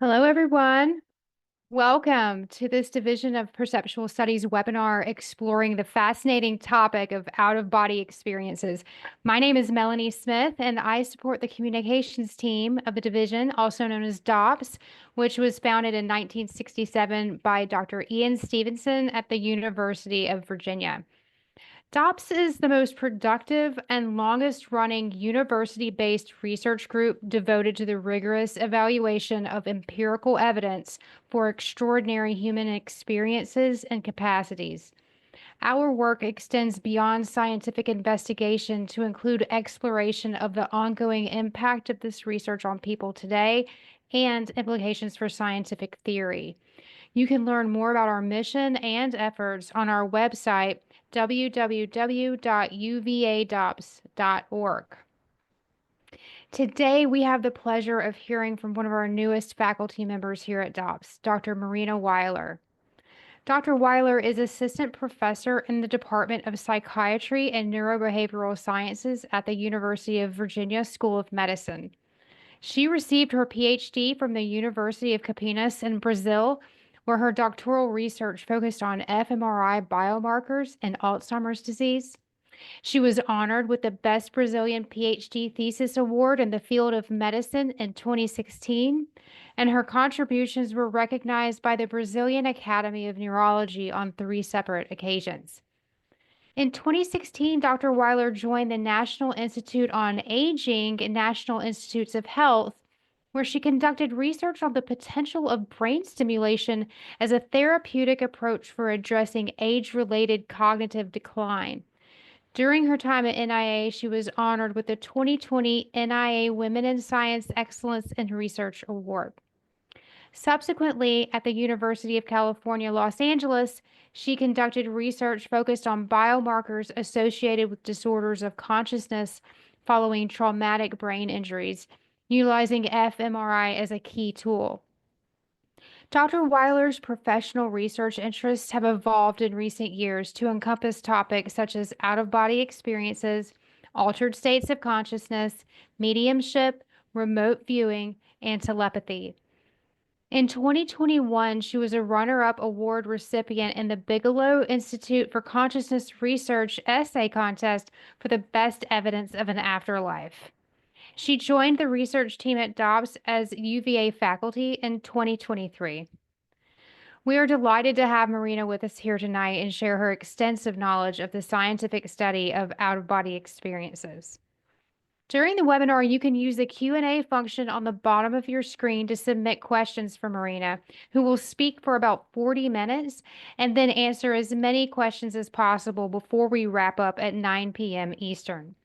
Hello, everyone. Welcome to this Division of Perceptual Studies webinar exploring the fascinating topic of out-of-body experiences. My name is Melanie Smith, and I support the communications team of the division, also known as DOPS, which was founded in 1967 by Dr. Ian Stevenson at the University of Virginia. DOPS is the most productive and longest running university-based research group devoted to the rigorous evaluation of empirical evidence for extraordinary human experiences and capacities. Our work extends beyond scientific investigation to include exploration of the ongoing impact of this research on people today and implications for scientific theory. You can learn more about our mission and efforts on our website, www.uvadops.org. Today, we have the pleasure of hearing from one of our newest faculty members here at DOPS, Dr. Marina Weiler. Dr. Weiler is assistant professor in the Department of Psychiatry and Neurobehavioral Sciences at the University of Virginia School of Medicine. She received her PhD from the University of Campinas in Brazil, where her doctoral research focused on fMRI biomarkers and Alzheimer's disease. She was honored with the Best Brazilian PhD Thesis Award in the field of medicine in 2016, and her contributions were recognized by the Brazilian Academy of Neurology on 3 separate occasions. In 2016, Dr. Weiler joined the National Institute on Aging and National Institutes of Health, where she conducted research on the potential of brain stimulation as a therapeutic approach for addressing age-related cognitive decline. During her time at NIA, she was honored with the 2020 NIA Women in Science Excellence in Research Award. Subsequently, at the University of California, Los Angeles, she conducted research focused on biomarkers associated with disorders of consciousness following traumatic brain injuries, utilizing fMRI as a key tool. Dr. Weiler's professional research interests have evolved in recent years to encompass topics such as out-of-body experiences, altered states of consciousness, mediumship, remote viewing, and telepathy. In 2021, she was a runner-up award recipient in the Bigelow Institute for Consciousness Research essay contest for the best evidence of an afterlife. She joined the research team at DOPS as UVA faculty in 2023. We are delighted to have Marina with us here tonight and share her extensive knowledge of the scientific study of out-of-body experiences. During the webinar, you can use the Q&A function on the bottom of your screen to submit questions for Marina, who will speak for about 40 minutes and then answer as many questions as possible before we wrap up at 9 p.m. Eastern.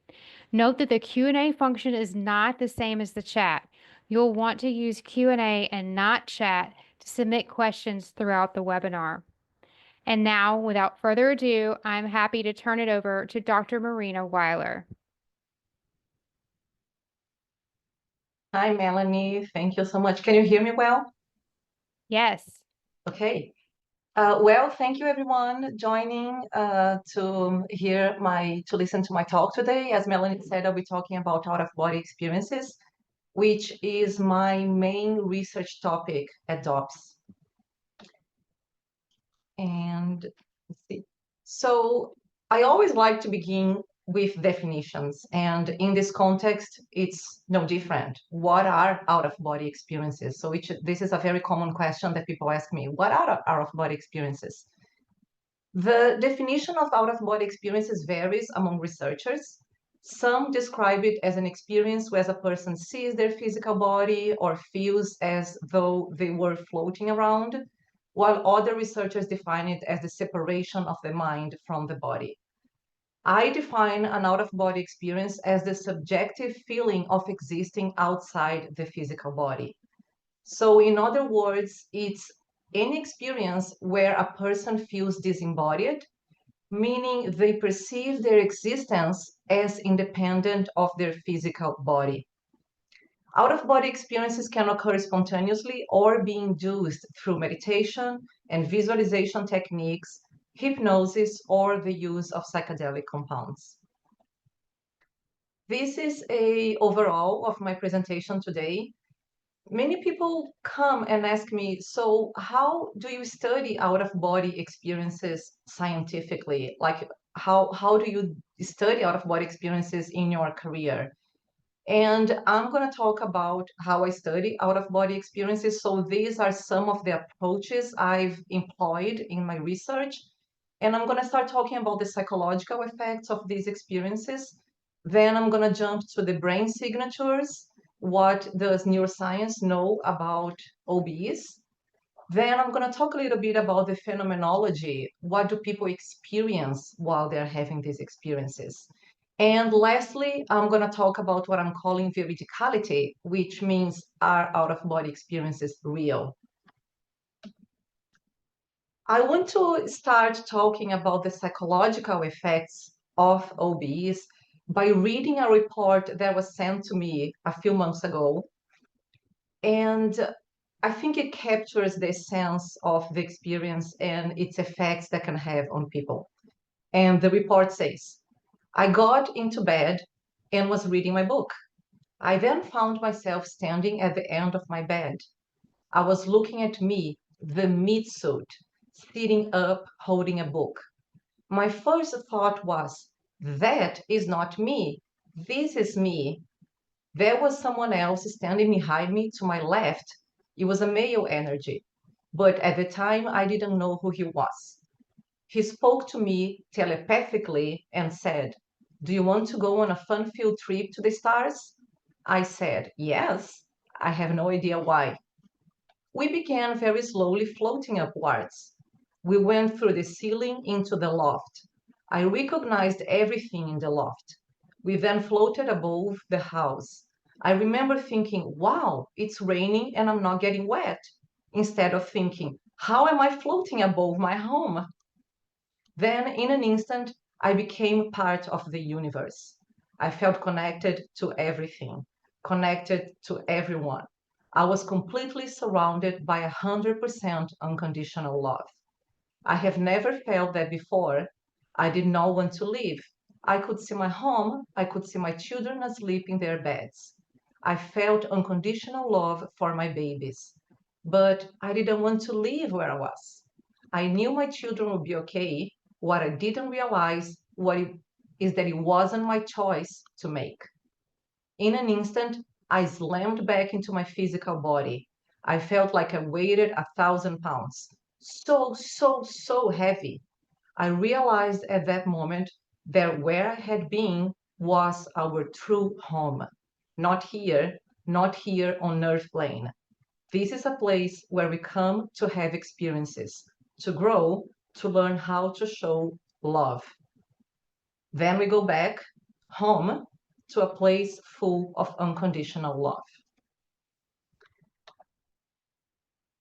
Note that the Q&A function is not the same as the chat. You'll want to use Q&A and not chat to submit questions throughout the webinar. And now, without further ado, I'm happy to turn it over to Dr. Marina Weiler. Hi, Melanie. Thank you so much. Can you hear me well? Yes. Okay. Well, thank you everyone joining to listen to my talk today. As Melanie said, I'll be talking about out-of-body experiences, which is my main research topic at DOPS. And let's see. So I always like to begin with definitions, and in this context, it's no different. What are out-of-body experiences? So this is a very common question that people ask me. What are out-of-body experiences? The definition of out-of-body experiences varies among researchers. Some describe it as an experience where a person sees their physical body or feels as though they were floating around, while other researchers define it as the separation of the mind from the body. I define an out-of-body experience as the subjective feeling of existing outside the physical body. So in other words, it's any experience where a person feels disembodied, meaning they perceive their existence as independent of their physical body. Out-of-body experiences can occur spontaneously or be induced through meditation and visualization techniques, hypnosis, or the use of psychedelic compounds. This is an overall of my presentation today. many people come and ask me, so how do you study out-of-body experiences scientifically? Like, how do you study out-of-body experiences in your career? And I'm going to talk about how I study out-of-body experiences. So these are some of the approaches I've employed in my research. And I'm going to start talking about the psychological effects of these experiences. Then I'm going to jump to the brain signatures. What does neuroscience know about OBEs? Then I'm going to talk a little bit about the phenomenology. What do people experience while they're having these experiences? And lastly, I'm going to talk about what I'm calling veridicality, which means are out-of-body experiences real? I want to start talking about the psychological effects of OBEs by reading a report that was sent to me a few months ago. And I think it captures the sense of the experience and its effects that can have on people. And the report says, I got into bed and was reading my book. I then found myself standing at the end of my bed. I was looking at me, the meat suit, sitting up holding a book. My first thought was, that is not me. This is me. There was someone else standing behind me to my left. It was a male energy, but at the time I didn't know who he was. He spoke to me telepathically and said, do you want to go on a fun-filled trip to the stars? I said, yes. I have no idea why. We began very slowly floating upwards. We went through the ceiling into the loft. I recognized everything in the loft. We then floated above the house. I remember thinking, wow, it's raining and I'm not getting wet, instead of thinking, how am I floating above my home? Then, in an instant, I became part of the universe. I felt connected to everything, connected to everyone. I was completely surrounded by 100% unconditional love. I have never felt that before. I did not want to leave. I could see my home, I could see my children asleep in their beds. I felt unconditional love for my babies, but I didn't want to leave where I was. I knew my children would be okay. What I didn't realize is that it wasn't my choice to make. In an instant, I slammed back into my physical body. I felt like I weighed 1,000 pounds. So heavy. I realized at that moment that where I had been was our true home. Not here on Earth plane. This is a place where we come to have experiences, to grow, to learn how to show love. Then we go back home to a place full of unconditional love.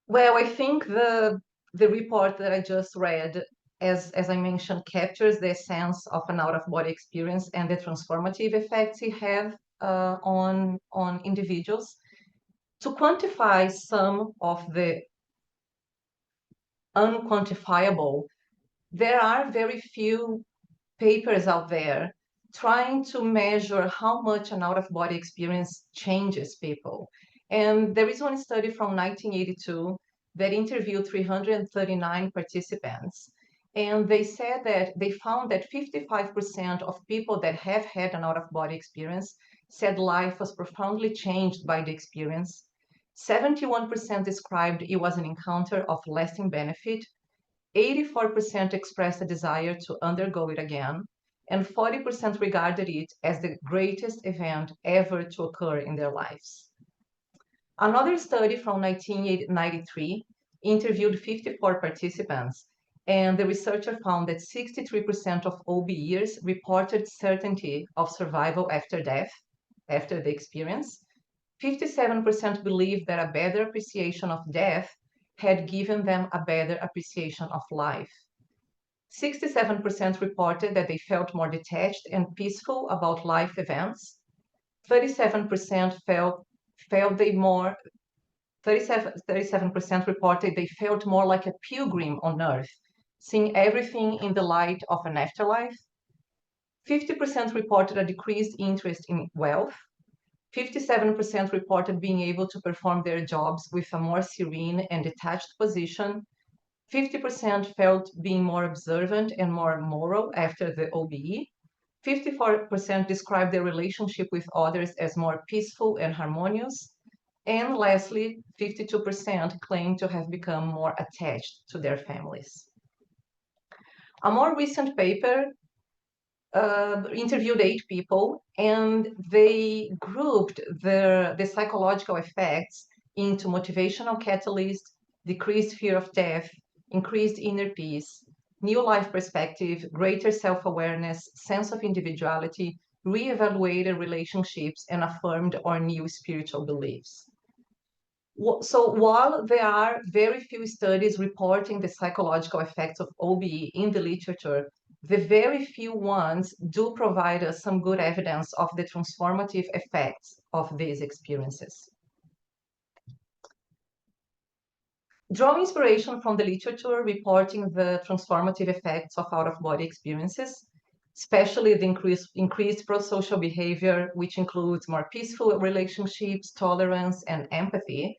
Well, I think the report that I just read, as I mentioned, captures the essence of an out-of-body experience and the transformative effects it have on individuals. To quantify some of the unquantifiable, there are very few papers out there trying to measure how much an out-of-body experience changes people. And there is one study from 1982 that interviewed 339 participants. And they said that they found that 55% of people that have had an out-of-body experience said life was profoundly changed by the experience. 71% described it was an encounter of lasting benefit. 84% expressed a desire to undergo it again, and 40% regarded it as the greatest event ever to occur in their lives. Another study from 1993 interviewed 54 participants, and the researcher found that 63% of OBEers reported certainty of survival after death, after the experience. 57% believed that a better appreciation of death had given them a better appreciation of life. 67% reported that they felt more detached and peaceful about life events. 37% felt they more 37% reported they felt more like a pilgrim on earth, seeing everything in the light of an afterlife. 50% reported a decreased interest in wealth. 57% reported being able to perform their jobs with a more serene and detached position. 50% felt being more observant and more moral after the OBE. 54% described their relationship with others as more peaceful and harmonious. And lastly, 52% claim to have become more attached to their families. A more recent paper interviewed 8 people, and they grouped the psychological effects into motivational catalyst, decreased fear of death, increased inner peace, new life perspective, greater self-awareness, sense of individuality, re-evaluated relationships, and affirmed or new spiritual beliefs. So while there are very few studies reporting the psychological effects of OBE in the literature, the very few ones do provide us some good evidence of the transformative effects of these experiences. Draw inspiration from the literature reporting the transformative effects of out-of-body experiences, especially the increased pro-social behavior, which includes more peaceful relationships, tolerance, and empathy.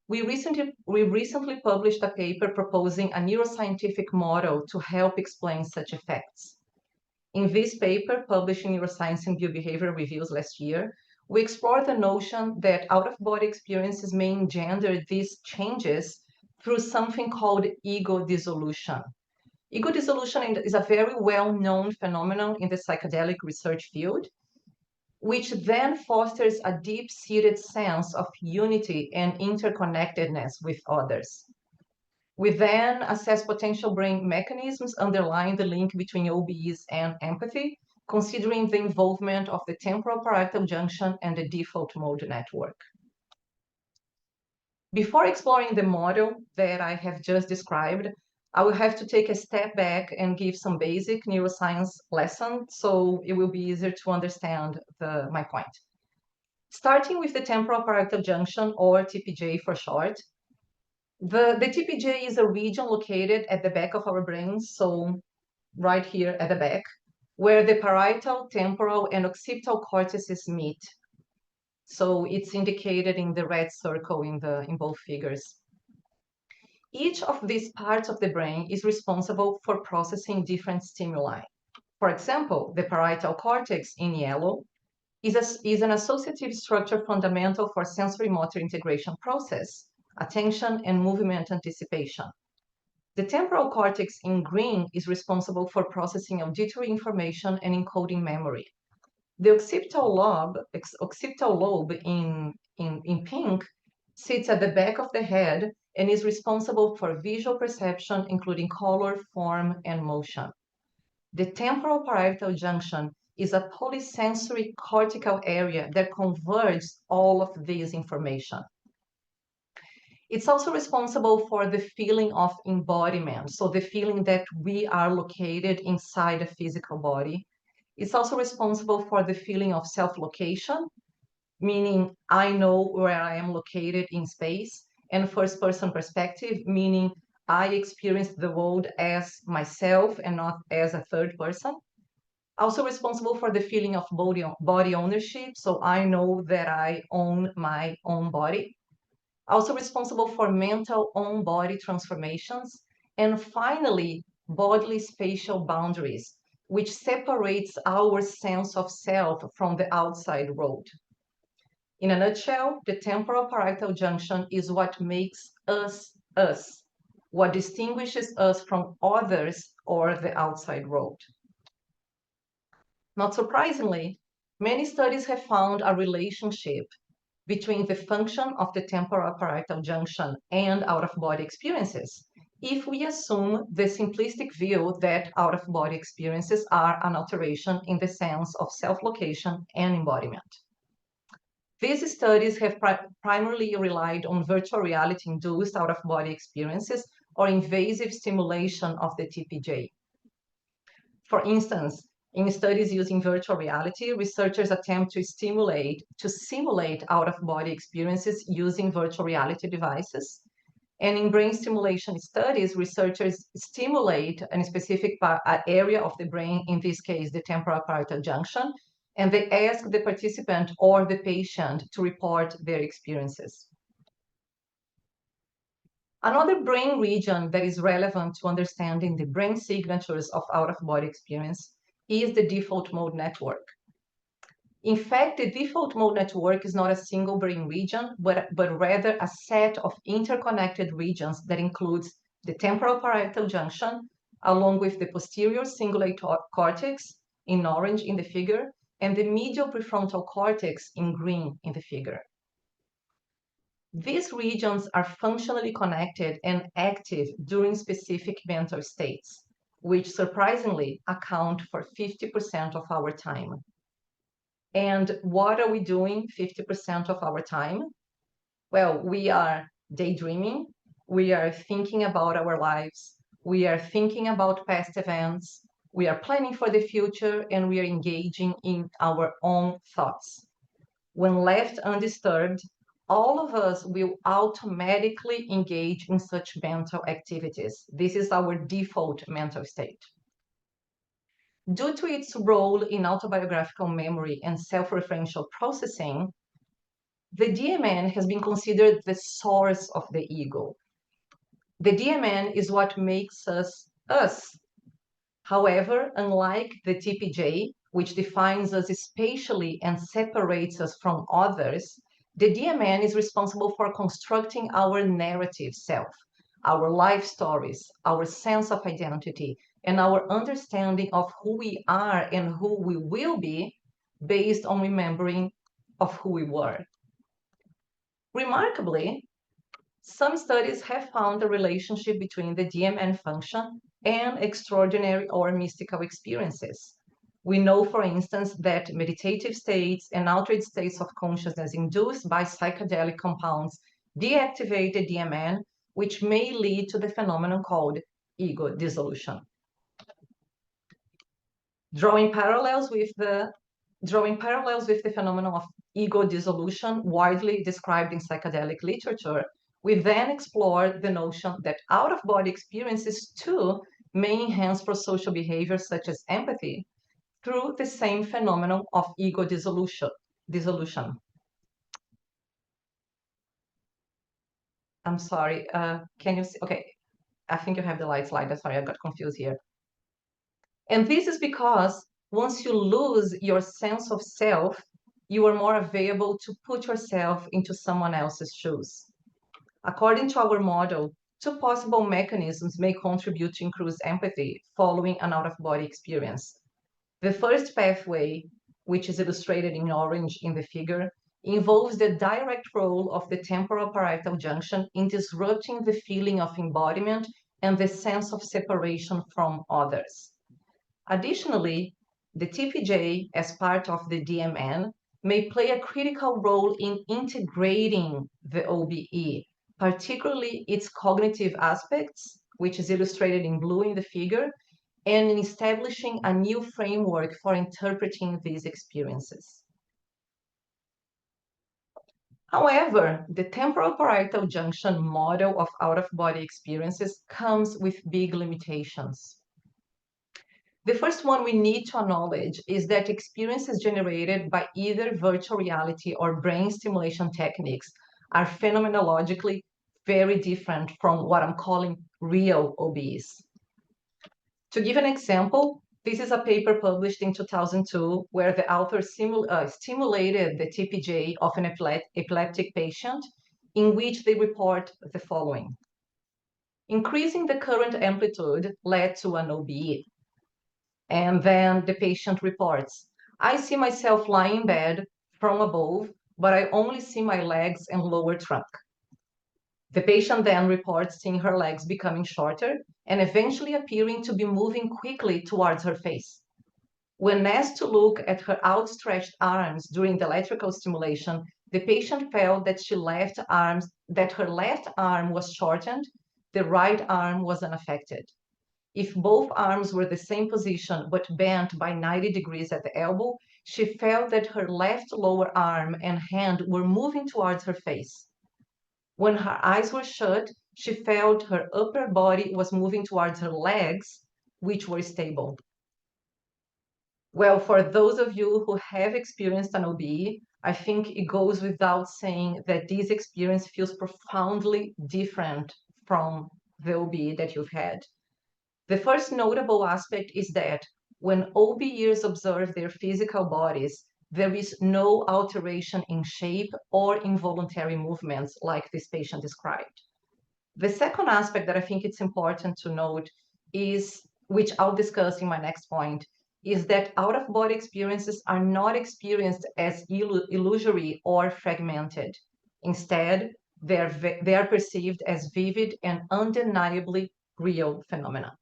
We recently published a paper proposing a neuroscientific model to help explain such effects. In this paper, published in Neuroscience and Neurobehavioral Reviews last year, we explored the notion that out-of-body experiences may engender these changes through something called ego dissolution. Ego dissolution is a very well-known phenomenon in the psychedelic research field, which then fosters a deep-seated sense of unity and interconnectedness with others. We then assess potential brain mechanisms underlying the link between OBEs and empathy, considering the involvement of the temporal parietal junction and the default mode network. Before exploring the model that I have just described, I will have to take a step back and give some basic neuroscience lessons so it will be easier to understand my point. Starting with the temporal parietal junction, or TPJ for short, the TPJ is a region located at the back of our brains, so right here at the back, where the parietal, temporal, and occipital cortices meet. So it's indicated in the red circle in both figures. Each of these parts of the brain is responsible for processing different stimuli. For example, the parietal cortex in yellow is an associative structure fundamental for sensory motor integration process, attention, and movement anticipation. The temporal cortex in green is responsible for processing auditory information and encoding memory. The occipital lobe in pink sits at the back of the head and is responsible for visual perception, including color, form, and motion. The temporal parietal junction is a polysensory cortical area that converges all of this information. It's also responsible for the feeling of embodiment, so the feeling that we are located inside a physical body. It's also responsible for the feeling of self-location, meaning I know where I am located in space, and first-person perspective, meaning I experience the world as myself and not as a third person. Also responsible for the feeling of body ownership, so I know that I own my own body. Also responsible for mental own-body transformations. And finally, bodily spatial boundaries, which separates our sense of self from the outside world. In a nutshell, the temporal parietal junction is what makes us us, what distinguishes us from others or the outside world. Not surprisingly, many studies have found a relationship between the function of the temporal parietal junction and out-of-body experiences, if we assume the simplistic view that out-of-body experiences are an alteration in the sense of self-location and embodiment. These studies have primarily relied on virtual reality-induced out-of-body experiences or invasive stimulation of the TPJ. For instance, in studies using virtual reality, researchers attempt to simulate out-of-body experiences using virtual reality devices. And in brain stimulation studies, researchers stimulate a specific area of the brain, in this case, the temporal parietal junction, and they ask the participant or the patient to report their experiences. Another brain region that is relevant to understanding the brain signatures of out-of-body experience is the default mode network. In fact, the default mode network is not a single brain region, but rather a set of interconnected regions that includes the temporal parietal junction, along with the posterior cingulate cortex in orange in the figure, and the medial prefrontal cortex in green in the figure. These regions are functionally connected and active during specific mental states, which surprisingly account for 50% of our time. And what are we doing 50% of our time? Well, we are daydreaming, we are thinking about our lives, we are thinking about past events, we are planning for the future, and we are engaging in our own thoughts. When left undisturbed, all of us will automatically engage in such mental activities. This is our default mental state. Due to its role in autobiographical memory and self-referential processing, the DMN has been considered the source of the ego. The DMN is what makes us us. However, unlike the TPJ, which defines us spatially and separates us from others, the DMN is responsible for constructing our narrative self, our life stories, our sense of identity, and our understanding of who we are and who we will be based on remembering of who we were. Remarkably, some studies have found a relationship between the DMN function and extraordinary or mystical experiences. We know, for instance, that meditative states and altered states of consciousness induced by psychedelic compounds deactivate the DMN, which may lead to the phenomenon called ego dissolution. Drawing parallels with the phenomenon of ego dissolution widely described in psychedelic literature, we then explore the notion that out-of-body experiences too may enhance prosocial behavior such as empathy through the same phenomenon of ego dissolution. I'm sorry, can you see? Okay, I think you have the light slide. Sorry, I got confused here. And this is because once you lose your sense of self, you are more available to put yourself into someone else's shoes. According to our model, two possible mechanisms may contribute to increased empathy following an out-of-body experience. The first pathway, which is illustrated in orange in the figure, involves the direct role of the temporal parietal junction in disrupting the feeling of embodiment and the sense of separation from others. Additionally, the TPJ, as part of the DMN, may play a critical role in integrating the OBE, particularly its cognitive aspects, which is illustrated in blue in the figure, and in establishing a new framework for interpreting these experiences. However, the temporal parietal junction model of out-of-body experiences comes with big limitations. The first one we need to acknowledge is that experiences generated by either virtual reality or brain stimulation techniques are phenomenologically very different from what I'm calling real OBEs. To give an example, this is a paper published in 2002 where the author stimulated the TPJ of an epileptic patient, in which they report the following. Increasing the current amplitude led to an OBE. And then the patient reports, I see myself lying in bed from above, but I only see my legs and lower trunk. The patient then reports seeing her legs becoming shorter and eventually appearing to be moving quickly towards her face. When asked to look at her outstretched arms during the electrical stimulation, the patient felt that her left arm was shortened, the right arm was unaffected. If both arms were the same position but bent by 90 degrees at the elbow, she felt that her left lower arm and hand were moving towards her face. When her eyes were shut, she felt her upper body was moving towards her legs, which were stable. Well, for those of you who have experienced an OBE, I think it goes without saying that this experience feels profoundly different from the OBE that you've had. The first notable aspect is that when OBEs observe their physical bodies, there is no alteration in shape or involuntary movements like this patient described. The second aspect that I think it's important to note is, which I'll discuss in my next point, is that out-of-body experiences are not experienced as illusory or fragmented. Instead, they are perceived as vivid and undeniably real phenomena.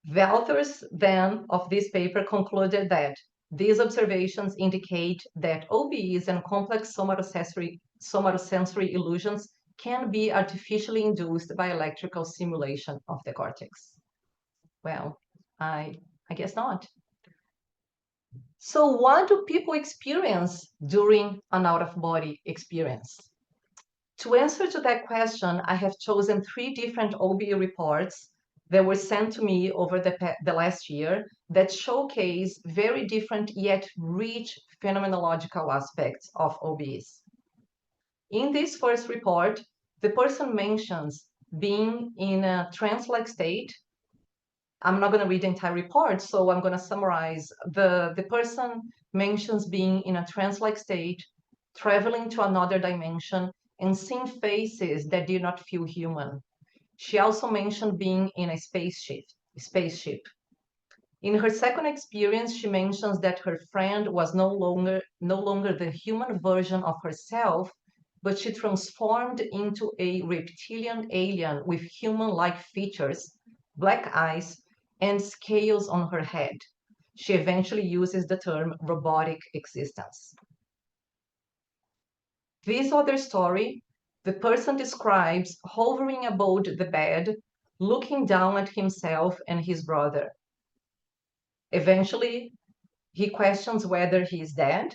The authors then of this paper concluded that these observations indicate that OBEs and complex somatosensory illusions can be artificially induced by electrical stimulation of the cortex. Well, I guess not. So what do people experience during an out-of-body experience? To answer to that question, I have chosen 3 different OBE reports that were sent to me over the last year that showcase very different yet rich phenomenological aspects of OBEs. In this first report, the person mentions being in a trance-like state. I'm not going to read the entire report, so I'm going to summarize. The person mentions being in a trance-like state, traveling to another dimension, and seeing faces that did not feel human. She also mentioned being in a spaceship. In her second experience, she mentions that her friend was no longer the human version of herself, but she transformed into a reptilian alien with human-like features, black eyes, and scales on her head. She eventually uses the term robotic existence. This other story, the person describes hovering above the bed, looking down at himself and his brother. Eventually, he questions whether he is dead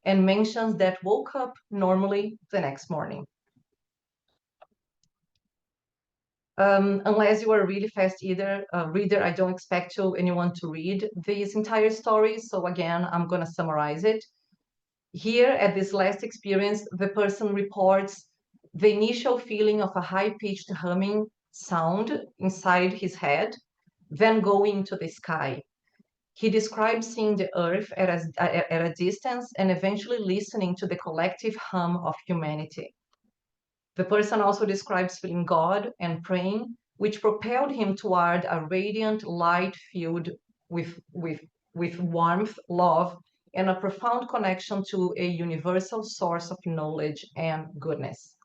and mentions that woke up normally the next morning. Unless you are a really fast reader, I don't expect anyone to read this entire story. So again, I'm going to summarize it. Here at this last experience, the person reports the initial feeling of a high-pitched humming sound inside his head, then going to the sky. He describes seeing the earth at a distance and eventually listening to the collective hum of humanity. The person also describes feeling God and praying, which propelled him toward a radiant light filled with warmth, love, and a profound connection to a universal source of knowledge and goodness.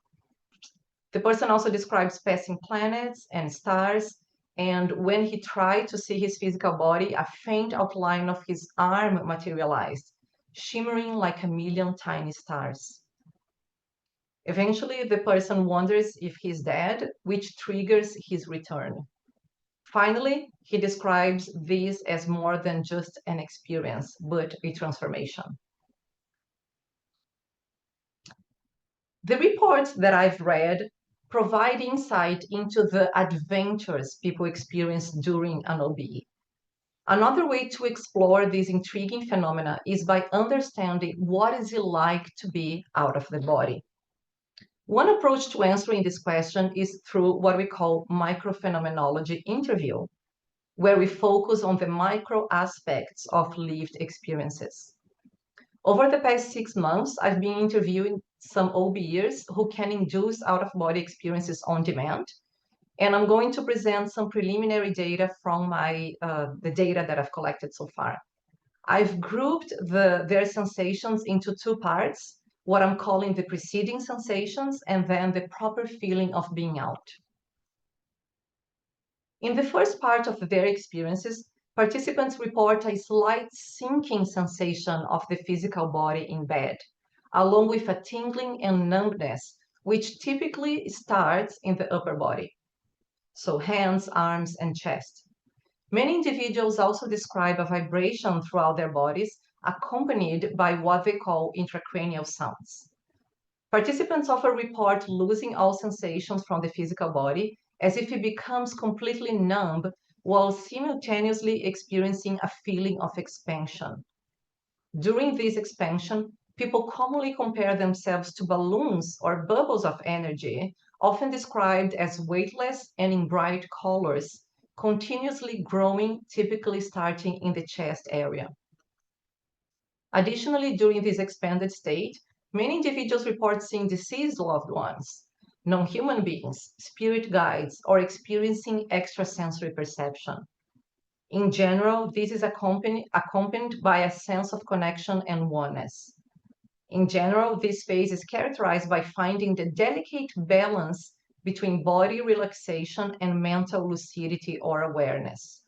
The person also describes passing planets and stars, and when he tried to see his physical body, a faint outline of his arm materialized, shimmering like a million tiny stars. Eventually, the person wonders if he's dead, which triggers his return. Finally, he describes this as more than just an experience, but a transformation. The reports that I've read provide insight into the adventures people experience during an OBE. Another way to explore these intriguing phenomena is by understanding what is it like to be out of the body. One approach to answering this question is through what we call micro-phenomenology interview, where we focus on the micro aspects of lived experiences. Over the past 6 months, I've been interviewing some OBEs who can induce out-of-body experiences on demand, and I'm going to present some preliminary data from the data that I've collected so far. I've grouped their sensations into 2 parts, what I'm calling the preceding sensations and then the proper feeling of being out. In the first part of their experiences, participants report a slight sinking sensation of the physical body in bed, along with a tingling and numbness, which typically starts in the upper body, so hands, arms, and chest. Many individuals also describe a vibration throughout their bodies, accompanied by what they call intracranial sounds. Participants often report losing all sensations from the physical body, as if it becomes completely numb while simultaneously experiencing a feeling of expansion. During this expansion, people commonly compare themselves to balloons or bubbles of energy, often described as weightless and in bright colors, continuously growing, typically starting in the chest area. Additionally, during this expanded state, many individuals report seeing deceased loved ones, non-human beings, spirit guides, or experiencing extrasensory perception. In general, this is accompanied by a sense of connection and oneness. In general, this phase is characterized by finding the delicate balance between body relaxation and mental lucidity or awareness.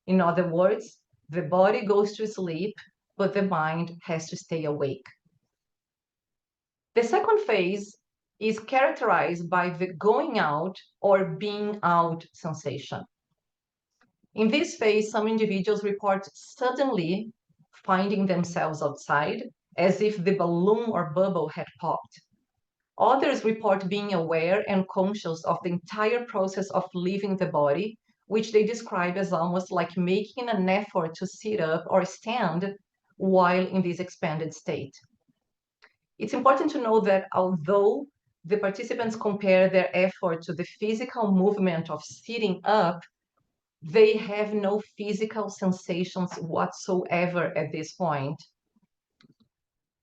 In other words, the body goes to sleep, but the mind has to stay awake. The second phase is characterized by the going out or being out sensation. In this phase, some individuals report suddenly finding themselves outside, as if the balloon or bubble had popped. Others report being aware and conscious of the entire process of leaving the body, which they describe as almost like making an effort to sit up or stand while in this expanded state. It's important to know that although the participants compare their effort to the physical movement of sitting up, they have no physical sensations whatsoever at this point.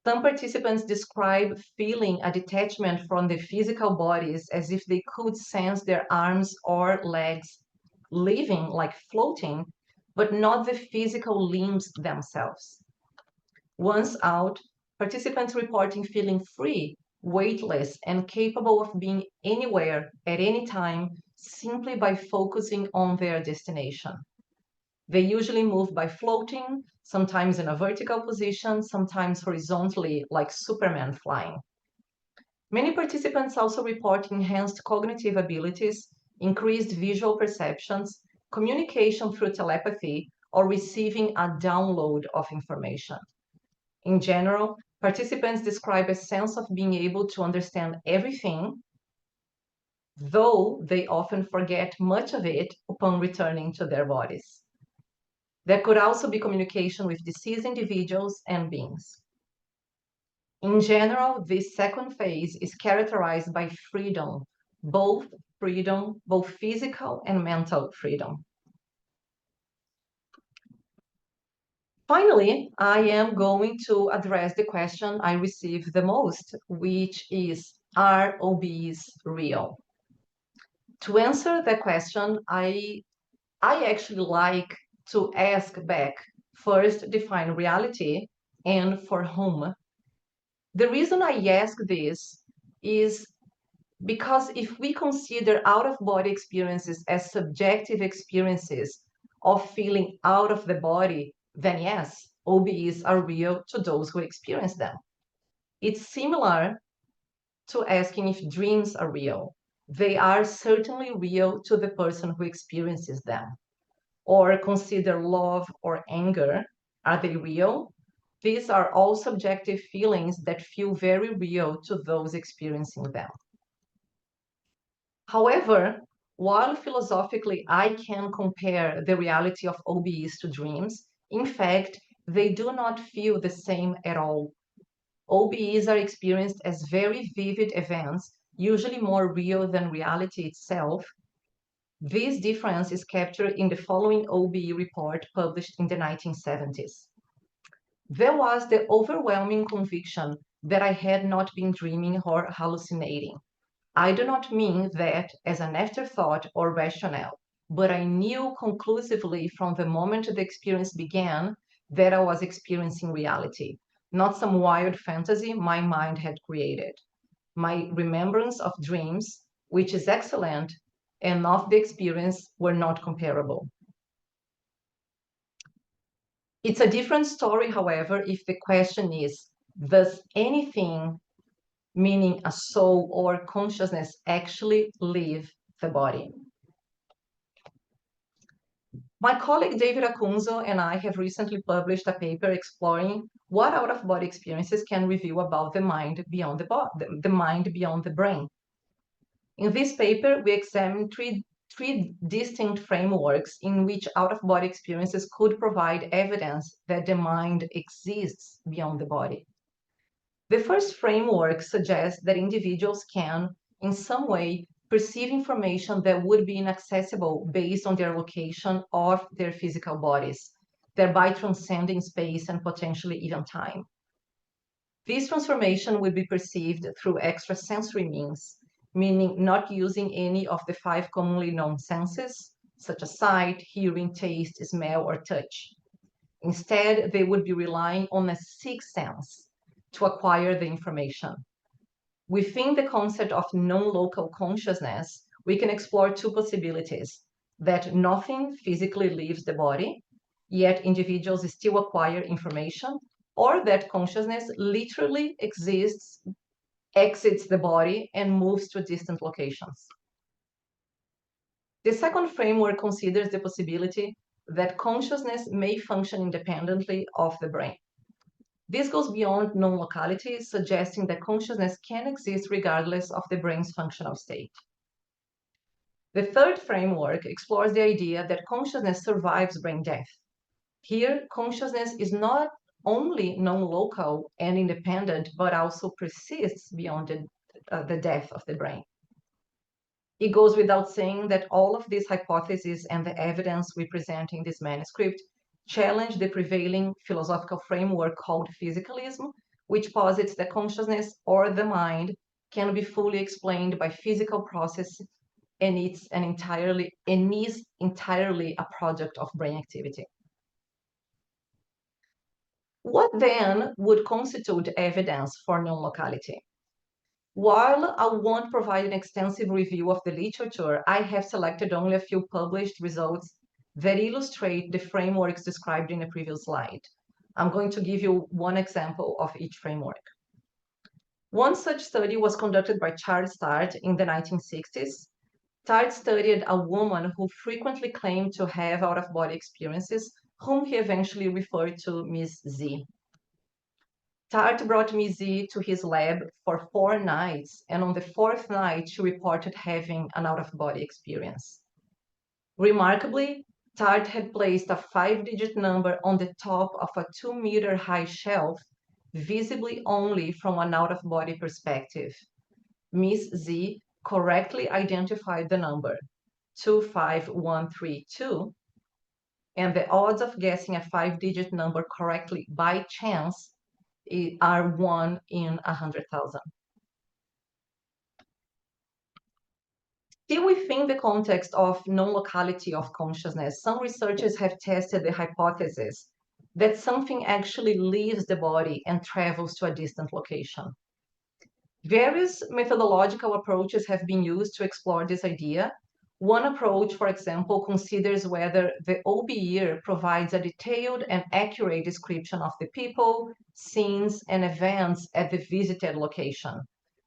Some participants describe feeling a detachment from the physical bodies as if they could sense their arms or legs leaving, like floating, but not the physical limbs themselves. Once out, participants reporting feeling free, weightless, and capable of being anywhere at any time simply by focusing on their destination. They usually move by floating, sometimes in a vertical position, sometimes horizontally, like Superman flying. Many participants also report enhanced cognitive abilities, increased visual perceptions, communication through telepathy, or receiving a download of information. In general, participants describe a sense of being able to understand everything, though they often forget much of it upon returning to their bodies. There could also be communication with deceased individuals and beings. In general, this second phase is characterized by freedom, both physical and mental freedom. Finally, I am going to address the question I receive the most, which is, are OBEs real? To answer that question, I actually like to ask back, first define reality and for whom. The reason I ask this is because if we consider out-of-body experiences as subjective experiences of feeling out of the body, then yes, OBEs are real to those who experience them. It's similar to asking if dreams are real. They are certainly real to the person who experiences them. Or consider love or anger. Are they real? These are all subjective feelings that feel very real to those experiencing them. However, while philosophically I can compare the reality of OBEs to dreams, in fact, they do not feel the same at all. OBEs are experienced as very vivid events, usually more real than reality itself. This difference is captured in the following OBE report published in the 1970s. There was the overwhelming conviction that I had not been dreaming or hallucinating. I do not mean that as an afterthought or rationale, but I knew conclusively from the moment the experience began that I was experiencing reality, not some wild fantasy my mind had created. My remembrance of dreams, which is excellent, and of the experience were not comparable. It's a different story, however, if the question is, does anything, meaning a soul or consciousness, actually leave the body? My colleague David Acunzo and I have recently published a paper exploring what out-of-body experiences can reveal about the mind beyond the mind beyond the brain. In this paper, we examined three distinct frameworks in which out-of-body experiences could provide evidence that the mind exists beyond the body. The first framework suggests that individuals can, in some way, perceive information that would be inaccessible based on their location of their physical bodies, thereby transcending space and potentially even time. This transformation would be perceived through extrasensory means, meaning not using any of the five commonly known senses, such as sight, hearing, taste, smell, or touch. Instead, they would be relying on a sixth sense to acquire the information. Within the concept of non-local consciousness, we can explore two possibilities: that nothing physically leaves the body, yet individuals still acquire information, or that consciousness literally exists, exits the body, and moves to distant locations. The second framework considers the possibility that consciousness may function independently of the brain. This goes beyond non-locality, suggesting that consciousness can exist regardless of the brain's functional state. The third framework explores the idea that consciousness survives brain death. Here, consciousness is not only non-local and independent, but also persists beyond the death of the brain. It goes without saying that all of these hypotheses and the evidence we present in this manuscript challenge the prevailing philosophical framework called physicalism, which posits that consciousness or the mind can be fully explained by physical processes and is entirely a product of brain activity. What then would constitute evidence for non-locality? While I won't provide an extensive review of the literature, I have selected only a few published results that illustrate the frameworks described in the previous slide. I'm going to give you one example of each framework. One such study was conducted by Charles Tart in the 1960s. Tart studied a woman who frequently claimed to have out-of-body experiences, whom he eventually referred to Miss Z. Tart brought Miss Z to his lab for 4 nights, and on the 4th night, she reported having an out-of-body experience. Remarkably, Tart had placed a 5-digit number on the top of a 2-meter-high shelf, visibly only from an out-of-body perspective. Miss Z correctly identified the number 25132, and the odds of guessing a 5-digit number correctly by chance are 1 in 100,000. Still within the context of non-locality of consciousness, some researchers have tested the hypothesis that something actually leaves the body and travels to a distant location. Various methodological approaches have been used to explore this idea. One approach, for example, considers whether the OBE provides a detailed and accurate description of the people, scenes, and events at the visited location,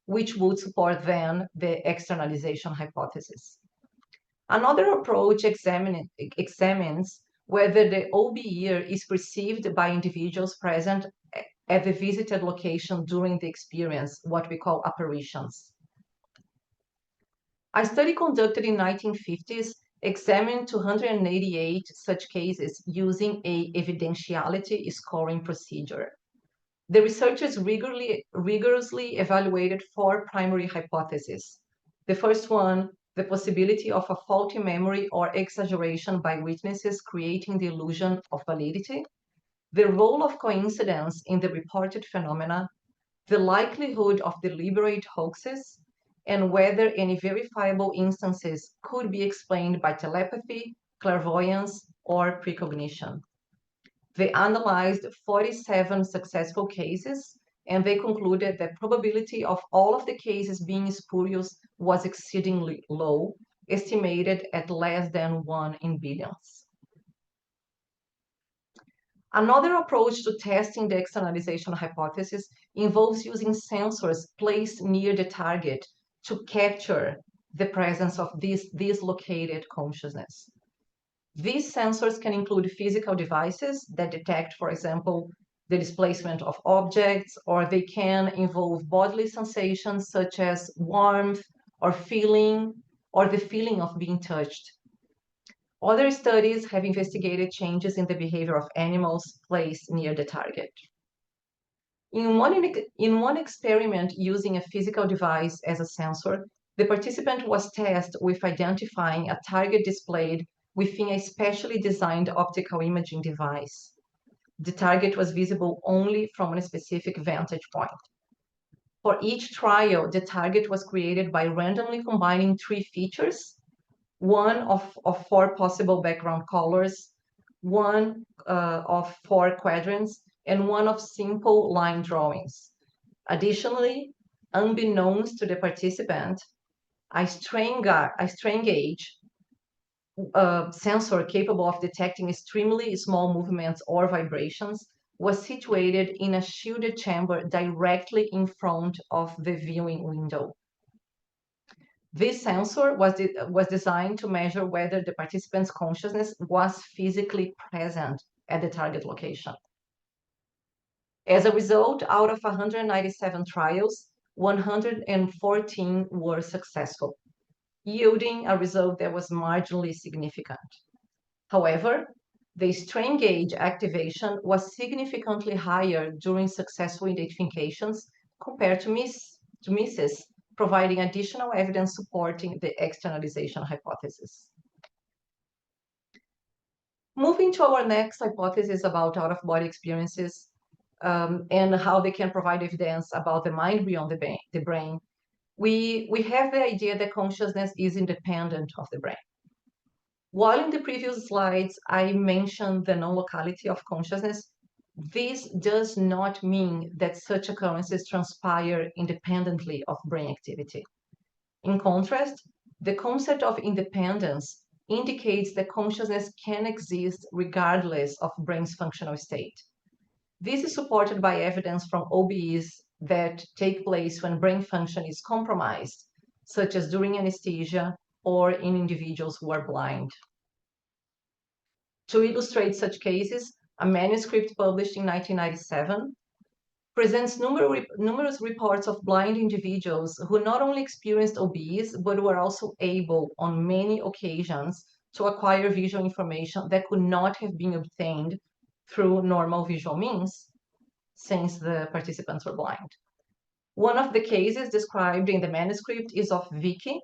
which would support then the externalization hypothesis. Another approach examines whether the OBE is perceived by individuals present at the visited location during the experience, what we call apparitions. A study conducted in 1950s examined 288 such cases using a evidentiality scoring procedure. The researchers rigorously evaluated 4 primary hypotheses. The first one, the possibility of a faulty memory or exaggeration by witnesses creating the illusion of validity, the role of coincidence in the reported phenomena, the likelihood of deliberate hoaxes, and whether any verifiable instances could be explained by telepathy, clairvoyance, or precognition. They analyzed 47 successful cases, and they concluded that probability of all of the cases being spurious was exceedingly low, estimated at less than 1 in billions. Another approach to testing the externalization hypothesis involves using sensors placed near the target to capture the presence of this dislocated consciousness. These sensors can include physical devices that detect, for example, the displacement of objects, or they can involve bodily sensations such as warmth or feeling, or the feeling of being touched. Other studies have investigated changes in the behavior of animals placed near the target. In one experiment using a physical device as a sensor, the participant was tasked with identifying a target displayed within a specially designed optical imaging device. The target was visible only from a specific vantage point. For each trial, the target was created by randomly combining 3 features, one of 4 possible background colors, one of 4 quadrants, and one of simple line drawings. Additionally, unbeknownst to the participant, a strain gauge sensor capable of detecting extremely small movements or vibrations was situated in a shielded chamber directly in front of the viewing window. This sensor was designed to measure whether the participant's consciousness was physically present at the target location. As a result, out of 197 trials, 114 were successful, yielding a result that was marginally significant. However, the strain gauge activation was significantly higher during successful identifications compared to misses, providing additional evidence supporting the externalization hypothesis. Moving to our next hypothesis about out-of-body experiences and how they can provide evidence about the mind beyond the brain, we have the idea that consciousness is independent of the brain. While in the previous slides, I mentioned the non-locality of consciousness, this does not mean that such occurrences transpire independently of brain activity. In contrast, the concept of independence indicates that consciousness can exist regardless of brain's functional state. This is supported by evidence from OBEs that take place when brain function is compromised, such as during anesthesia or in individuals who are blind. To illustrate such cases, a manuscript published in 1997 presents numerous reports of blind individuals who not only experienced OBEs, but were also able on many occasions to acquire visual information that could not have been obtained through normal visual means, since the participants were blind. One of the cases described in the manuscript is of Vicky.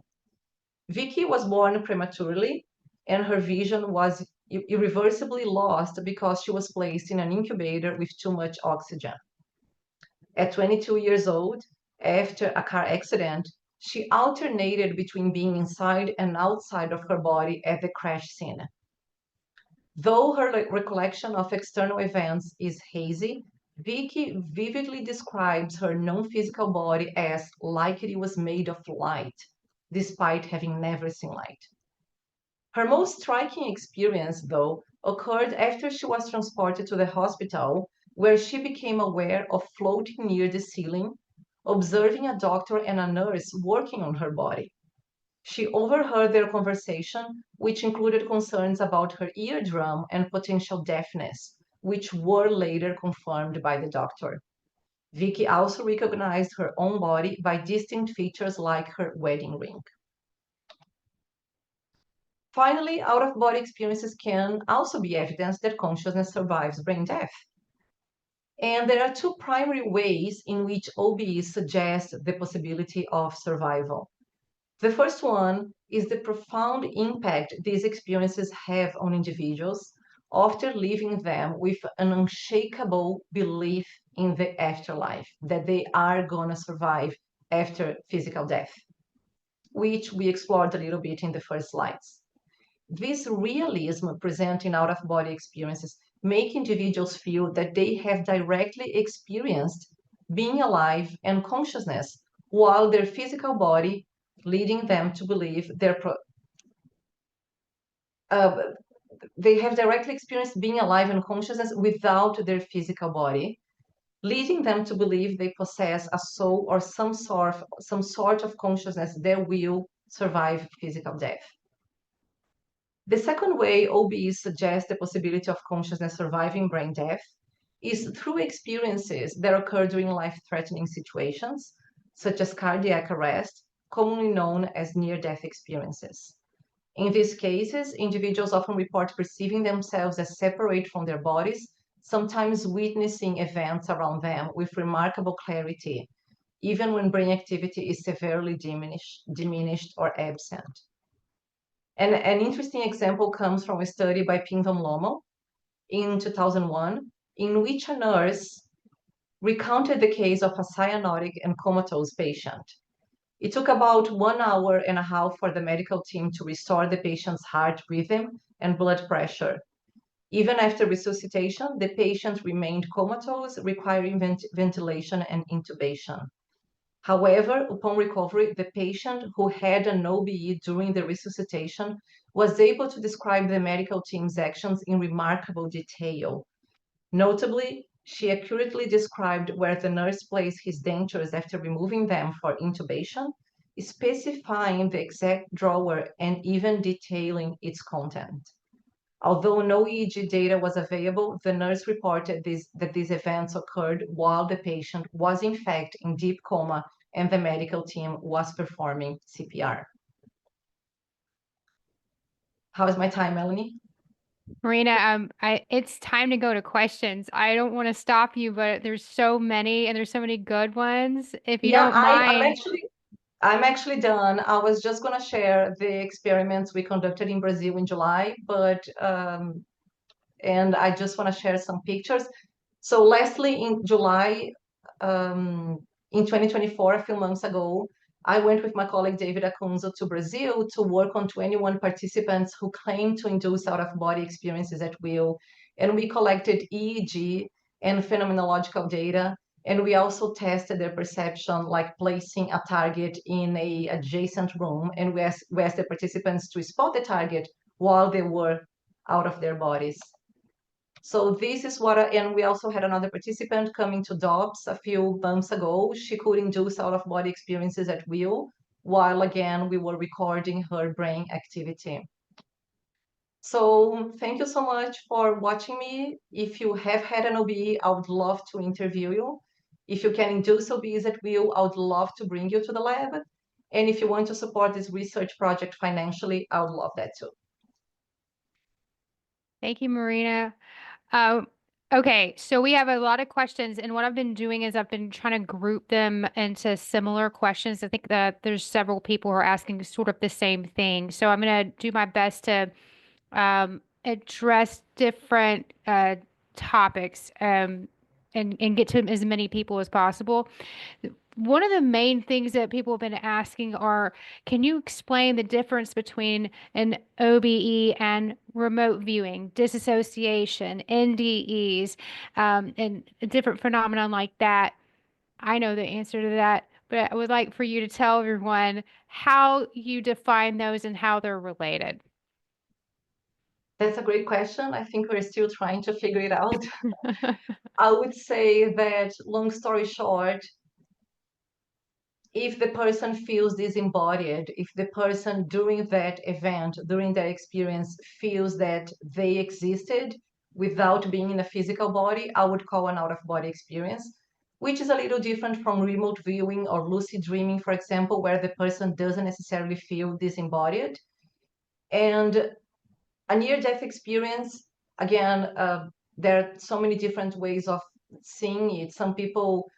Vicky was born prematurely, and her vision was irreversibly lost because she was placed in an incubator with too much oxygen. At 22 years old, after a car accident, she alternated between being inside and outside of her body at the crash scene. Though her recollection of external events is hazy, Vicky vividly describes her non-physical body as like it was made of light, despite having never seen light. Her most striking experience, though, occurred after she was transported to the hospital, where she became aware of floating near the ceiling, observing a doctor and a nurse working on her body. She overheard their conversation, which included concerns about her eardrum and potential deafness, which were later confirmed by the doctor. Vicky also recognized her own body by distinct features like her wedding ring. Finally, out-of-body experiences can also be evidence that consciousness survives brain death. And there are 2 primary ways in which OBEs suggest the possibility of survival. The first one is the profound impact these experiences have on individuals, often leaving them with an unshakable belief in the afterlife, that they are going to survive after physical death, which we explored a little bit in the first slides. This realism present in out-of-body experiences make individuals feel that they have directly experienced being alive and consciousness, while their physical body leading them to believe they have directly experienced being alive and consciousness without their physical body, leading them to believe they possess a soul or some sort of consciousness that will survive physical death. The second way OBEs suggest the possibility of consciousness surviving brain death is through experiences that occur during life-threatening situations, such as cardiac arrest, commonly known as near-death experiences. In these cases, individuals often report perceiving themselves as separate from their bodies, sometimes witnessing events around them with remarkable clarity, even when brain activity is severely diminished or absent. And an interesting example comes from a study by Pinton Lomo in 2001, in which a nurse recounted the case of a cyanotic and comatose patient. It took about 1.5 hours for the medical team to restore the patient's heart rhythm and blood pressure. Even after resuscitation, the patient remained comatose, requiring ventilation and intubation. However, upon recovery, the patient who had an OBE during the resuscitation was able to describe the medical team's actions in remarkable detail. Notably, she accurately described where the nurse placed his dentures after removing them for intubation, specifying the exact drawer and even detailing its content. Although no EEG data was available, the nurse reported that these events occurred while the patient was in fact in deep coma and the medical team was performing CPR. How is my time, Melanie? Marina, it's time to go to questions. I don't want to stop you, but there's so many and there's so many good ones. If you Yeah, don't mind. I'm actually done. I was just going to share the experiments we conducted in Brazil in July, and I just want to share some pictures. So lastly, in July, in 2024, a few months ago, I went with my colleague David Acunzo to Brazil to work on 21 participants who claimed to induce out-of-body experiences at will. And we collected EEG and phenomenological data. And we also tested their perception, like placing a target in a adjacent room. And we asked the participants to spot the target while they were out of their bodies. So this is what, and we also had another participant coming to DOPS a few months ago. She could induce out-of-body experiences at will, while again, we were recording her brain activity. So thank you so much for watching me. If you have had an OBE, I would love to interview you. If you can induce OBEs at will, I would love to bring you to the lab. And if you want to support this research project financially, I would love that too. Thank you, Marina. Okay, so we have a lot of questions, and what I've been doing is I've been trying to group them into similar questions. I think that there's several people who are asking sort of the same thing. So I'm going to do my best to address different topics and get to as many people as possible. One of the main things that people have been asking are, can you explain the difference between an OBE and remote viewing, disassociation, NDEs, and a different phenomenon like that? I know the answer to that, but I would like for you to tell everyone how you define those and how they're related. That's a great question. I think we're still trying to figure it out. I would say that, long story short, if the person feels disembodied, if the person during that event, during that experience, feels that they existed without being in a physical body, I would call an out-of-body experience, which is a little different from remote viewing or lucid dreaming, for example, where the person doesn't necessarily feel disembodied. And a near-death experience, again, there are so many different ways of seeing it. Some people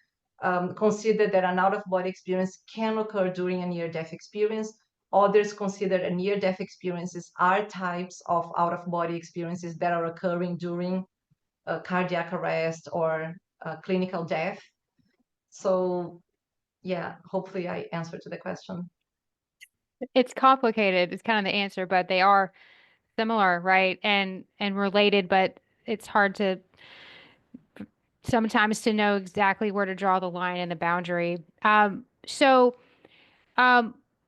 consider that an out-of-body experience can occur during a near-death experience. Others consider a near-death experiences are types of out-of-body experiences that are occurring during cardiac arrest or clinical death. So yeah, hopefully I answered to the question. It's complicated. It's kind of the answer, but they are similar, right? And related, but it's hard to sometimes to know exactly where to draw the line and the boundary. Um,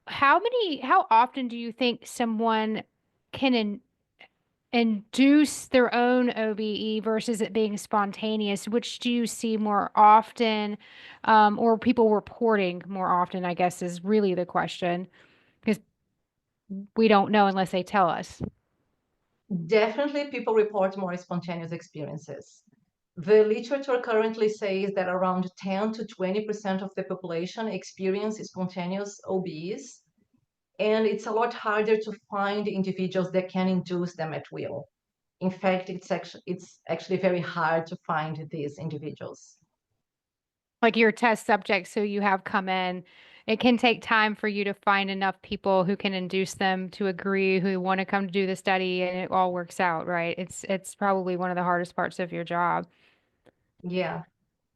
how often do you think someone can induce their own OBE versus it being spontaneous? Which do you see more often, or people reporting more often, I guess is really the question, because we don't know unless they tell us. Definitely people report more spontaneous experiences. The literature currently says that around 10 to 20% of the population experience spontaneous OBEs, and it's a lot harder to find individuals that can induce them at will. In fact, it's actually very hard to find these individuals. Like your test subjects who you have come in, it can take time for you to find enough people who can induce them to agree, who want to come to do the study, and it all works out, right? It's probably one of the hardest parts of your job. Yeah.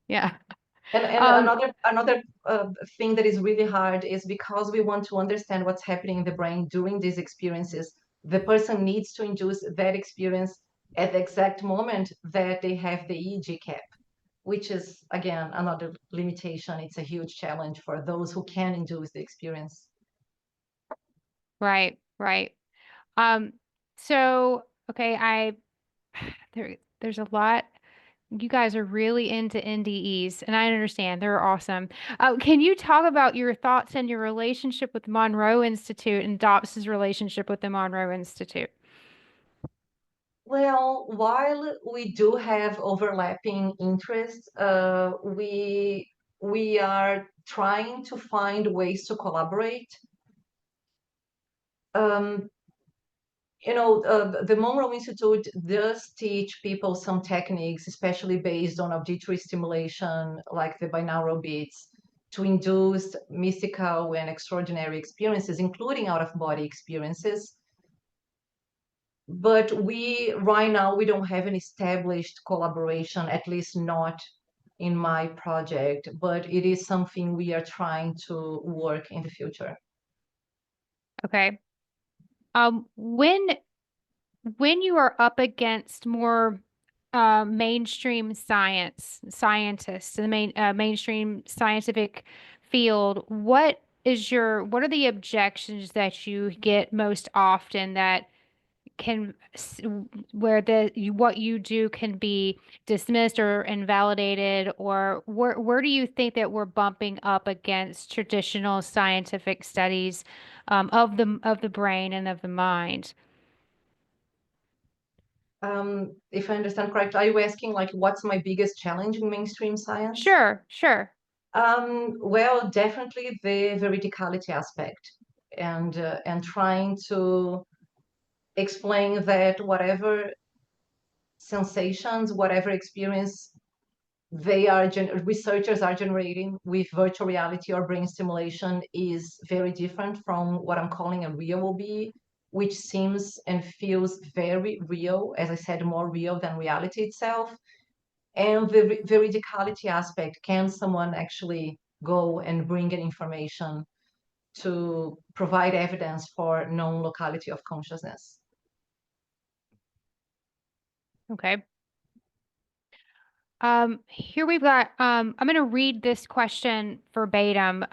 Yeah. And Um, another thing that is really hard is because we want to understand what's happening in the brain during these experiences, the person needs to induce that experience at the exact moment that they have the EEG cap, which is, again, another limitation. It's a huge challenge for those who can induce the experience. right, right. Um, so okay, there's a lot. You guys are really into NDEs, and I understand they're awesome. Can you talk about your thoughts and your relationship with Monroe Institute and Dobbs's relationship with the Monroe Institute? Well, while we do have overlapping interests, we are trying to find ways to collaborate. Um, the Monroe Institute does teach people some techniques, especially based on auditory stimulation, like the binaural beats, to induce mystical and extraordinary experiences, including out-of-body experiences. But right now, we don't have an established collaboration, at least not in my project, but it is something we are trying to work in the future. Okay. Um, when when you are up against more mainstream scientists, the mainstream scientific field, what are the objections that you get most often that can where what you do can be dismissed or invalidated, or where do you think that we're bumping up against traditional scientific studies of the brain and of the mind? If I understand correct, are you asking like what's my biggest challenge in mainstream science? Sure, sure. Well, definitely the veridicality aspect, and trying to explain that whatever sensations, whatever experience researchers are generating with virtual reality or brain stimulation is very different from what I'm calling a real OB, which seems and feels very real, as I said, more real than reality itself. And the veridicality aspect, can someone actually go and bring in information to provide evidence for non-locality of consciousness? Okay. Here we've got, I'm going to read this question verbatim.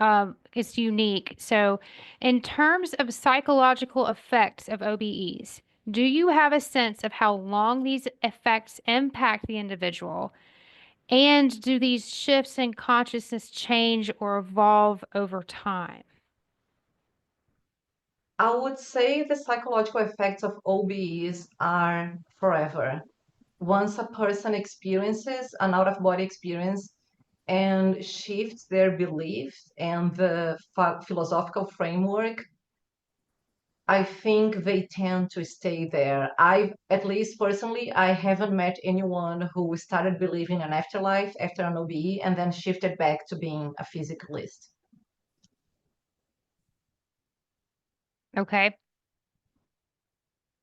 It's unique. So, in terms of psychological effects of OBEs, do you have a sense of how long these effects impact the individual? And do these shifts in consciousness change or evolve over time? I would say the psychological effects of OBEs are forever. Once a person experiences an out-of-body experience and shifts their beliefs and the philosophical framework, I think they tend to stay there. At least personally, I haven't met anyone who started believing in an afterlife after an OBE and then shifted back to being a physicalist. Okay,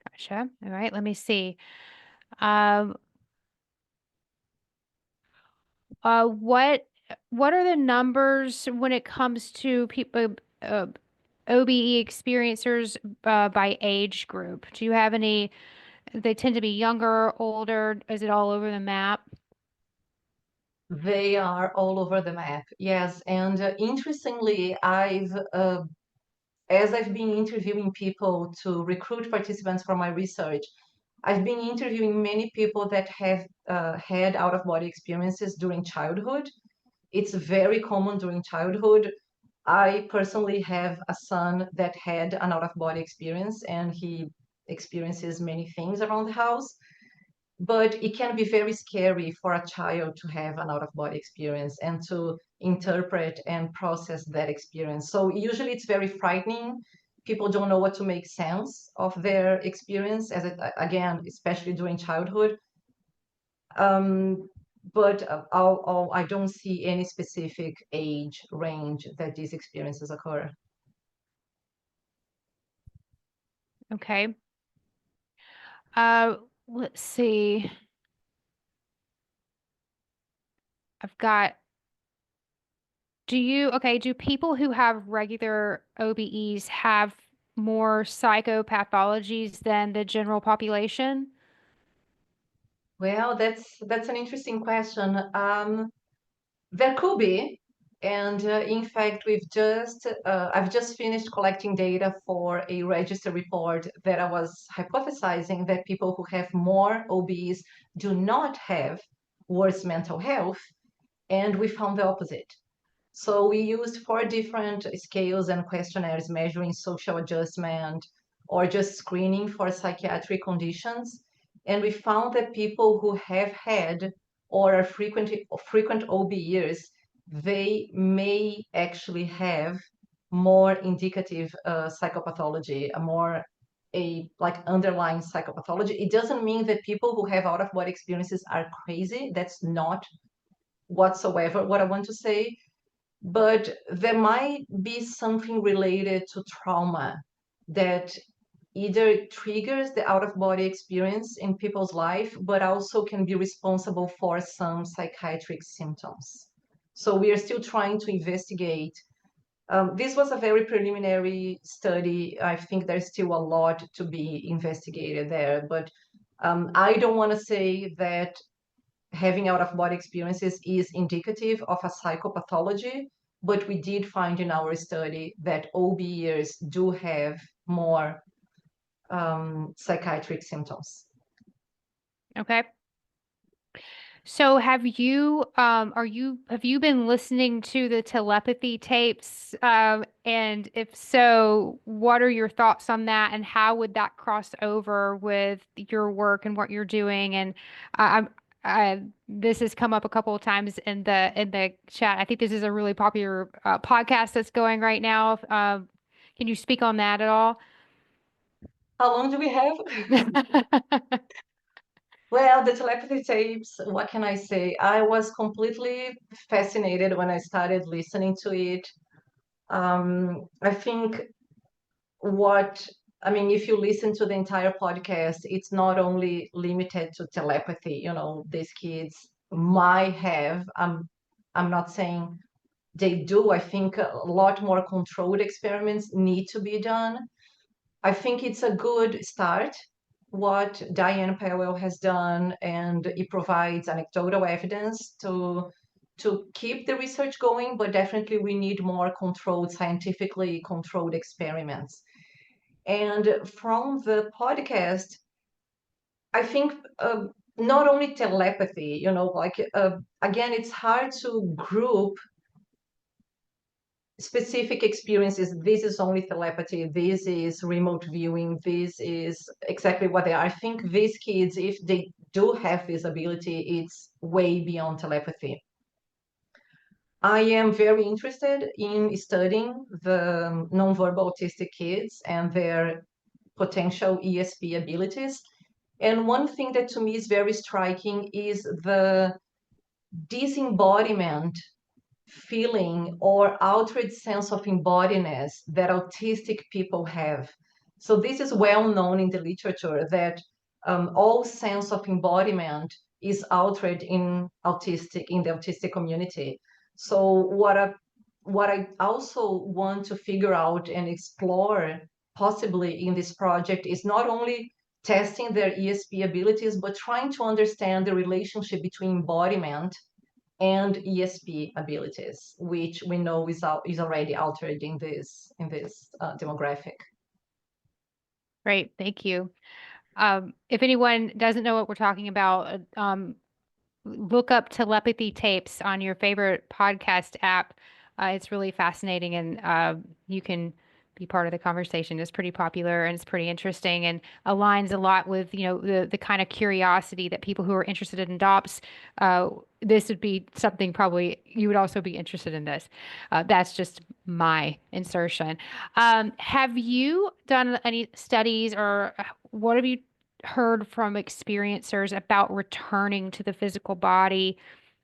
gotcha. All right, let me see. Um, what are the numbers when it comes to people OBE experiencers by age group? Do you have any? They tend to be younger, older. Is it all over the map? They are all over the map, yes. And interestingly, as I've been interviewing people to recruit participants for my research, I've been interviewing many people that have had out-of-body experiences during childhood. It's very common during childhood. I personally have a son that had an out-of-body experience, and he experiences many things around the house. but it can be very scary for a child to have an out-of-body experience and to interpret and process that experience. So usually it's very frightening. People don't know what to make sense of their experience, again, especially during childhood. But I don't see any specific age range that these experiences occur. Okay. Let's see. I've got, do people who have regular OBEs have more psychopathologies than the general population? Well, that's an interesting question. There could be, and in fact, I've just finished collecting data for a register report that I was hypothesizing that people who have more OBs do not have worse mental health, and we found the opposite. So we used 4 different scales and questionnaires measuring social adjustment or just screening for psychiatric conditions. And we found that people who have had or are frequent OBEs, they may actually have more indicative psychopathology, a like underlying psychopathology. It doesn't mean that people who have out of body experiences are crazy. That's not whatsoever what I want to say, but there might be something related to trauma that either triggers the out of body experience in people's life, but also can be responsible for some psychiatric symptoms. So we are still trying to investigate. This was a very preliminary study. I think there's still a lot to be investigated there, but I don't want to say that having out of body experiences is indicative of a psychopathology, but we did find in our study that OBers do have more psychiatric symptoms. Okay. So have you been listening to the telepathy tapes? And if so, what are your thoughts on that and how would that cross over with your work and what you're doing? And I'm this has come up a couple of times in the chat. I think this is a really popular podcast that's going right now. Can you speak on that at all? How long do we have? Well, the telepathy tapes, what can I say? I was completely fascinated when I started listening to it. I think what I mean, if you listen to the entire podcast, it's not only limited to telepathy. These kids might have. I'm not saying they do. I think a lot more controlled experiments need to be done. I think it's a good start what Diane Powell has done, and it provides anecdotal evidence to keep the research going, but definitely we need more controlled, scientifically controlled experiments. And from the podcast, I think not only telepathy, again, it's hard to group specific experiences. This is only telepathy, this is remote viewing, this is exactly what they are. I think these kids, if they do have this ability, it's way beyond telepathy. I am very interested in studying the nonverbal autistic kids and their potential ESP abilities. And one thing that to me is very striking is the disembodiment feeling or altered sense of embodiness that autistic people have. So this is well known in the literature that all sense of embodiment is altered in the autistic community. So what I also want to figure out and explore possibly in this project is not only testing their ESP abilities, but trying to understand the relationship between embodiment and ESP abilities, which we know is already altered in this demographic. Great, thank you. If anyone doesn't know what we're talking about, look up telepathy tapes on your favorite podcast app. It's really fascinating, and you can be part of the conversation. It's pretty popular and it's pretty interesting and aligns a lot with, the kind of curiosity that people who are interested in DOPS, this would be something probably you would also be interested in this. That's just my insertion. Have you done any studies or what have you heard from experiencers about returning to the physical body,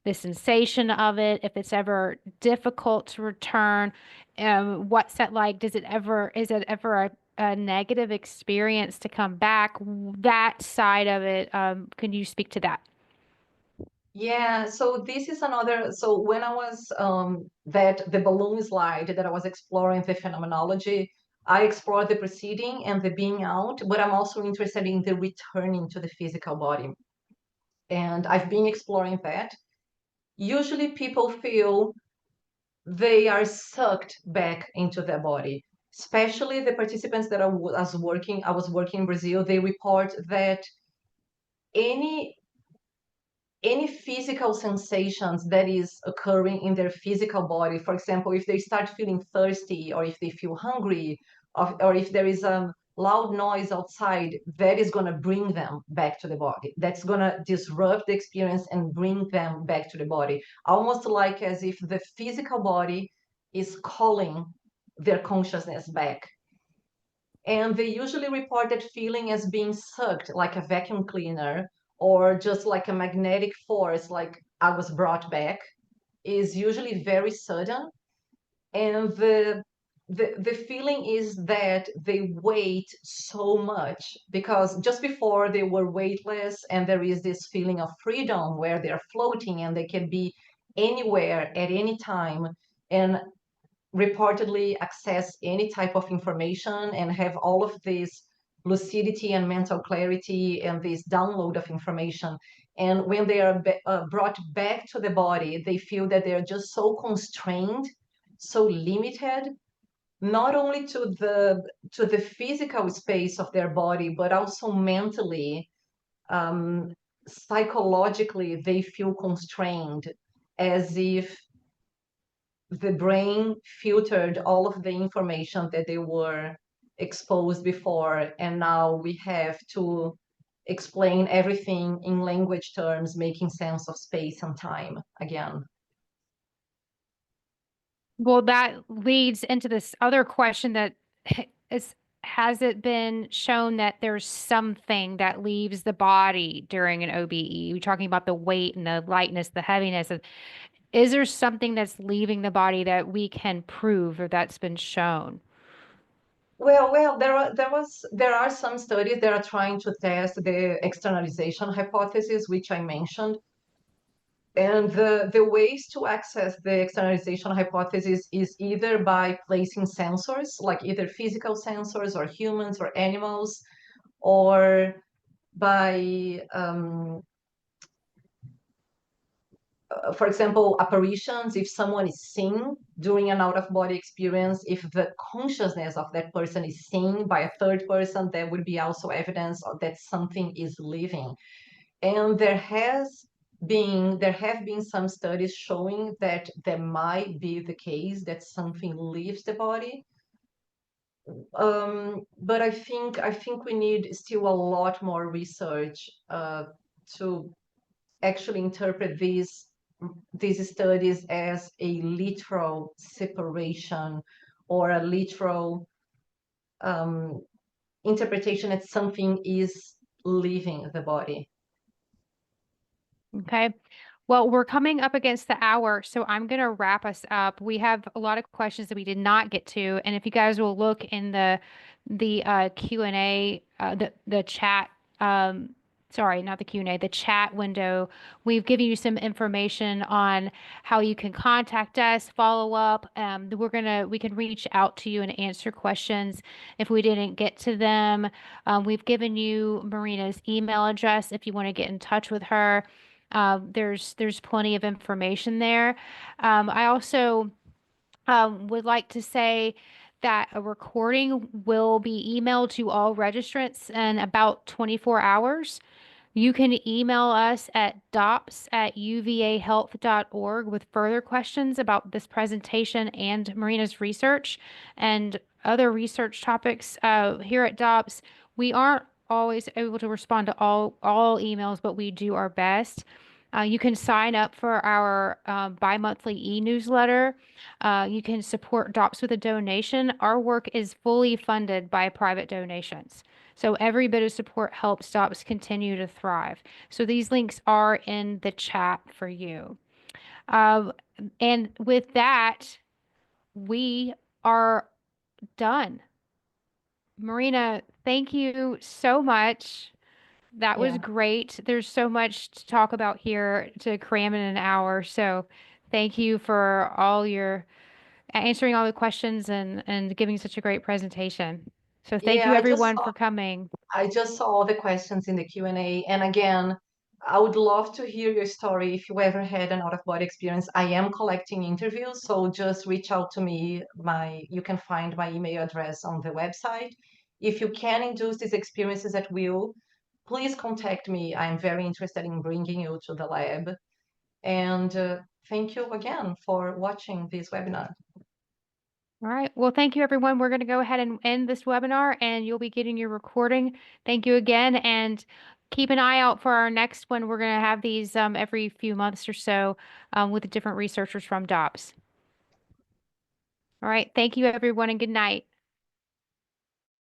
the sensation of it, if it's ever difficult to return, what's that like? Is it ever a negative experience to come back? That side of it, can you speak to that? Yeah, so this is another. So when I was that the balloon slide that I was exploring the phenomenology, I explored the preceding and the being out, but I'm also interested in the returning to the physical body. And I've been exploring that. Usually people feel they are sucked back into their body, especially the participants that I was working in Brazil. They report that any any physical sensations that is occurring in their physical body, for example, if they start feeling thirsty or if they feel hungry, or if there is a loud noise outside, that is going to bring them back to the body. That's going to disrupt the experience and bring them back to the body, almost like as if the physical body is calling their consciousness back. And they usually report that feeling as being sucked like a vacuum cleaner or just like a magnetic force, like I was brought back, is usually very sudden. And the feeling is that they weight so much because just before they were weightless, and there is this feeling of freedom where they're floating and they can be anywhere at any time. And reportedly access any type of information and have all of this lucidity and mental clarity and this download of information. And when they are brought back to the body, they feel that they're just so constrained, so limited, not only to the physical space of their body, but also mentally, psychologically, they feel constrained, as if the brain filtered all of the information that they were exposed before, and now we have to explain everything in language terms, making sense of space and time again. Well, that leads into this other question that is, has it been shown that there's something that leaves the body during an OBE? We're talking about the weight and the lightness, the heaviness. Is there something that's leaving the body that we can prove or that's been shown? Well, there are some studies that are trying to test the externalization hypothesis, which I mentioned. And the ways to access the externalization hypothesis is either by placing sensors, like either physical sensors or humans or animals, or by, for example, apparitions. If someone is seen during an out-of-body experience, if the consciousness of that person is seen by a third person, that would be also evidence that something is living. And there have been some studies showing that that might be the case, that something leaves the body. But I think we need still a lot more research to actually interpret these studies as a literal separation or a literal interpretation that something is leaving the body. Okay. Well, we're coming up against the hour, so I'm going to wrap us up. We have a lot of questions that we did not get to, and if you guys will look in the Q&A, the chat, sorry, not the Q&A, the chat window, we've given you some information on how you can contact us, follow up. We can reach out to you and answer questions if we didn't get to them. We've given you Marina's email address if you want to get in touch with her. There's plenty of information there. I also would like to say that a recording will be emailed to all registrants in about 24 hours. You can email us at dops@uvahealth.org with further questions about this presentation and Marina's research. And other research topics. Here at DOPS, we aren't always able to respond to all emails, but we do our best. You can sign up for our bi-monthly e-newsletter. You can support DOPS with a donation. Our work is fully funded by private donations. So every bit of support helps DOPS continue to thrive. So these links are in the chat for you. Um, and with that, we are done. Marina, thank you so much. That was Yeah. great. There's so much to talk about here to cram in an hour. So thank you for all your answering all the questions and giving such a great presentation. So thank Yeah, you everyone for coming. I just saw all the questions in the Q&A. And again, I would love to hear your story if you ever had an out-of-body experience. I am collecting interviews, so just reach out to me. You can find my email address on the website. If you can induce these experiences at will, please contact me. I'm very interested in bringing you to the lab. And thank you again for watching this webinar. All right. Well, thank you, everyone. We're going to go ahead and end this webinar, and you'll be getting your recording. Thank you again, and keep an eye out for our next one. We're going to have these every few months or so with different researchers from DOPS. All right. Thank you, everyone, and good night.